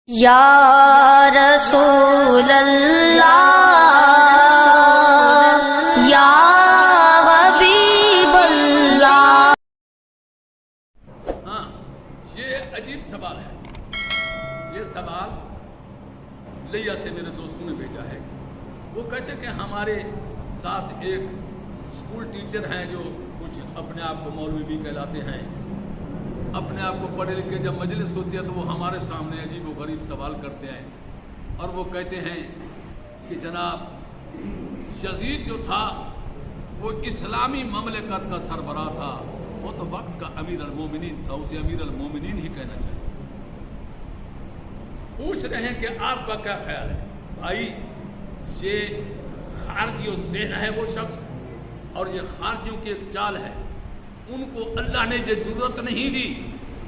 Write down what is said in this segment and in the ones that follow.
یا رسول اللہ یا حبیب اللہ۔ ہاں، یہ عجیب سوال ہے۔ یہ سوال لیا سے میرے دوستوں نے بھیجا ہے۔ وہ کہتے کہ ہمارے ساتھ ایک اسکول ٹیچر ہیں جو کچھ اپنے آپ کو مولوی بھی کہلاتے ہیں، اپنے آپ کو پڑھے لکھے، جب مجلس ہوتی ہے تو وہ ہمارے سامنے عجیب و غریب سوال کرتے ہیں، اور وہ کہتے ہیں کہ جناب یزید جو تھا وہ اسلامی مملکت کا سربراہ تھا، وہ تو وقت کا امیر المومنین تھا، اسے امیر المومنین ہی کہنا چاہیے۔ پوچھ رہے ہیں کہ آپ کا کیا خیال ہے؟ بھائی، یہ خارجی و ذہن ہے وہ شخص، اور یہ خارجیوں کی ایک چال ہے۔ ان کو اللہ نے یہ جرأت نہیں دی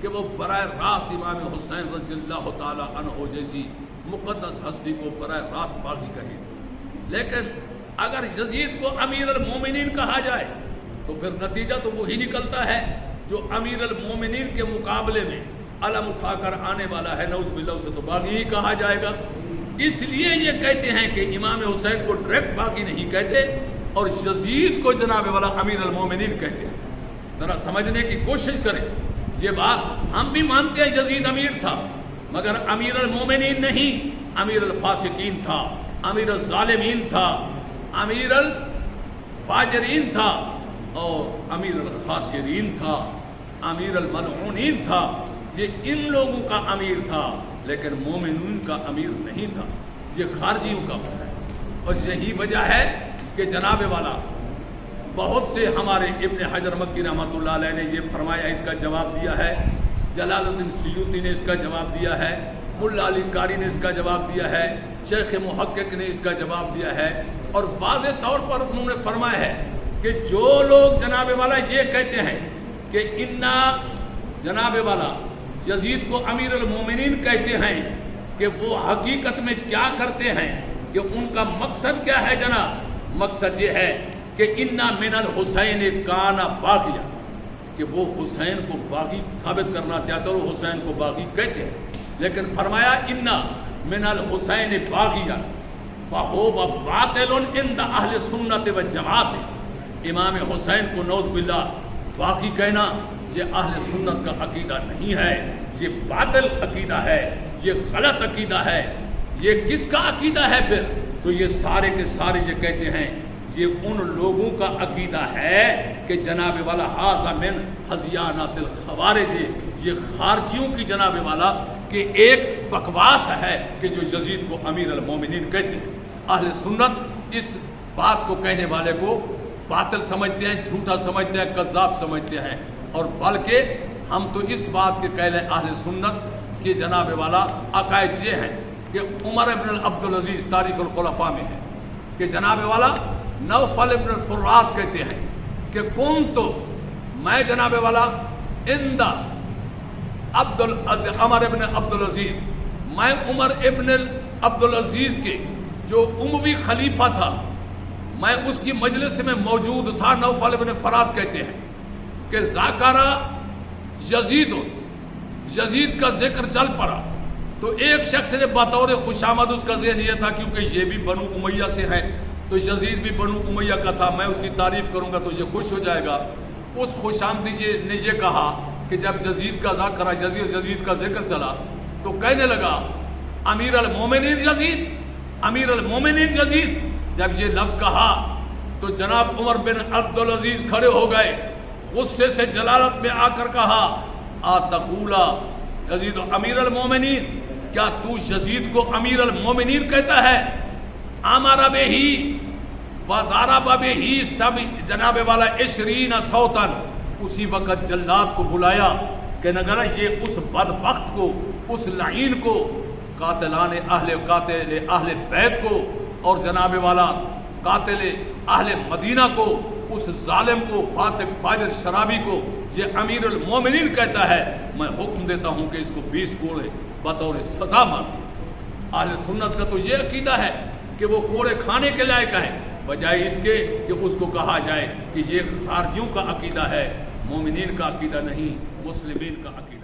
کہ وہ براہ راست امام حسین رضی اللہ تعالی عنہ جیسی مقدس ہستی کو براہ راست باغی کہے، لیکن اگر یزید کو امیر المومنین کہا جائے تو پھر نتیجہ تو وہی نکلتا ہے جو امیر المومنین کے مقابلے میں علم اٹھا کر آنے والا ہے، نعوذ باللہ اسے تو باغی ہی کہا جائے گا۔ اس لیے یہ کہتے ہیں کہ امام حسین کو ڈائریکٹ باغی نہیں کہتے، اور یزید کو جناب والا امیر المومنین کہتے ہیں۔ ذرا سمجھنے کی کوشش کریں، یہ بات ہم بھی مانتے ہیں یزید امیر تھا، مگر امیر المومنین نہیں، امیر الفاسقین تھا، امیر الظالمین تھا، امیر الفاجرین تھا، اور امیر الخاسرین تھا، امیر الملعونین تھا۔ یہ ان لوگوں کا امیر تھا، لیکن مومنین کا امیر نہیں تھا، یہ خارجیوں کا ہے۔ اور یہی وجہ ہے کہ جناب والا بہت سے ہمارے ابن حجر مکی رحمۃ اللہ علیہ نے یہ فرمایا، اس کا جواب دیا ہے، جلال الدین سیوطی نے اس کا جواب دیا ہے، ملا علی قاری نے اس کا جواب دیا ہے، شیخ محقق نے اس کا جواب دیا ہے، اور واضح طور پر انہوں نے فرمایا ہے کہ جو لوگ جناب والا یہ کہتے ہیں کہ انا جناب والا یزید کو امیر المومنین کہتے ہیں، کہ وہ حقیقت میں کیا کرتے ہیں، کہ ان کا مقصد کیا ہے جناب؟ مقصد یہ ہے کہ انا من الحسین کان باغیا، کہ وہ حسین کو باغی ثابت کرنا چاہتے اور حسین کو باغی کہتے ہیں، لیکن فرمایا انا من الحسین باغیا فہو باطل عند اہل سنت و جماعت۔ امام حسین کو نعوذ باللہ باغی کہنا یہ اہل سنت کا عقیدہ نہیں ہے، یہ باطل عقیدہ ہے، یہ غلط عقیدہ ہے۔ یہ کس کا عقیدہ ہے پھر؟ تو یہ سارے کے سارے یہ کہتے ہیں یہ ان لوگوں کا عقیدہ ہے کہ جناب والا ھذا من ہذیانات الخوارج، یہ خارجیوں کی جناب والا کہ ایک بکواس ہے کہ جو یزید کو امیر المومنین کہتے ہیں۔ اہل سنت اس بات کو کہنے والے کو باطل سمجھتے ہیں، جھوٹا سمجھتے ہیں، کذاب سمجھتے ہیں، اور بلکہ ہم تو اس بات کے قائل ہیں اہل سنت کہ جناب والا عقائد یہ ہیں کہ عمر ابن عبدالعزیز تاریخ الخلفاء میں ہے کہ جناب والا نوفل ابن الفرات کہتے ہیں کہ کنت، میں جناب والا اندہ عمر ابن عبدالعزیز، میں عمر ابن عبدالعزیز کے جو اموی خلیفہ تھا، میں اس کی مجلس میں موجود تھا۔ نوفل ابن فرات کہتے ہیں کہ ذاکرہ یزید کا ذکر چل پڑا، تو ایک شخص نے بطور خوشامد، اس کا ذہن یہ تھا کیونکہ یہ بھی بنو امیہ سے ہے تو یزید بھی بنو امیہ کا تھا، میں اس کی تعریف کروں گا تو یہ خوش ہو جائے گا۔ اس خوش آمدی نے یہ کہا کہ جب یزید کا ذکر، یزید کا ذکر چلا تو کہنے لگا امیر المومنین یزید، امیر المومنین یزید۔ جب یہ لفظ کہا تو جناب عمر بن عبدالعزیز کھڑے ہو گئے، غصے سے جلالت میں آ کر کہا آتقولا یزید امیر المومنین، کیا تو یزید کو امیر المومنین کہتا ہے؟ امر بہی وضرب بہی، سب جناب والا 20 صوتاً، اسی وقت جلاد کو بلایا کہ نگر یہ اس بدبخت کو، اس لعین کو، قاتل اہل بیت کو، اور جناب والا قاتل اہل مدینہ کو، اس ظالم کو، فاسق فاجر شرابی کو یہ امیر المومنین کہتا ہے، میں حکم دیتا ہوں کہ اس کو 20 کوڑے بطور سزا مار دیں۔ اہل سنت کا تو یہ عقیدہ ہے کہ وہ کوڑے کھانے کے لائق ہیں، بجائے اس کے کہ اس کو کہا جائے کہ یہ خارجیوں کا عقیدہ ہے، مومنین کا عقیدہ نہیں، مسلمین کا عقیدہ۔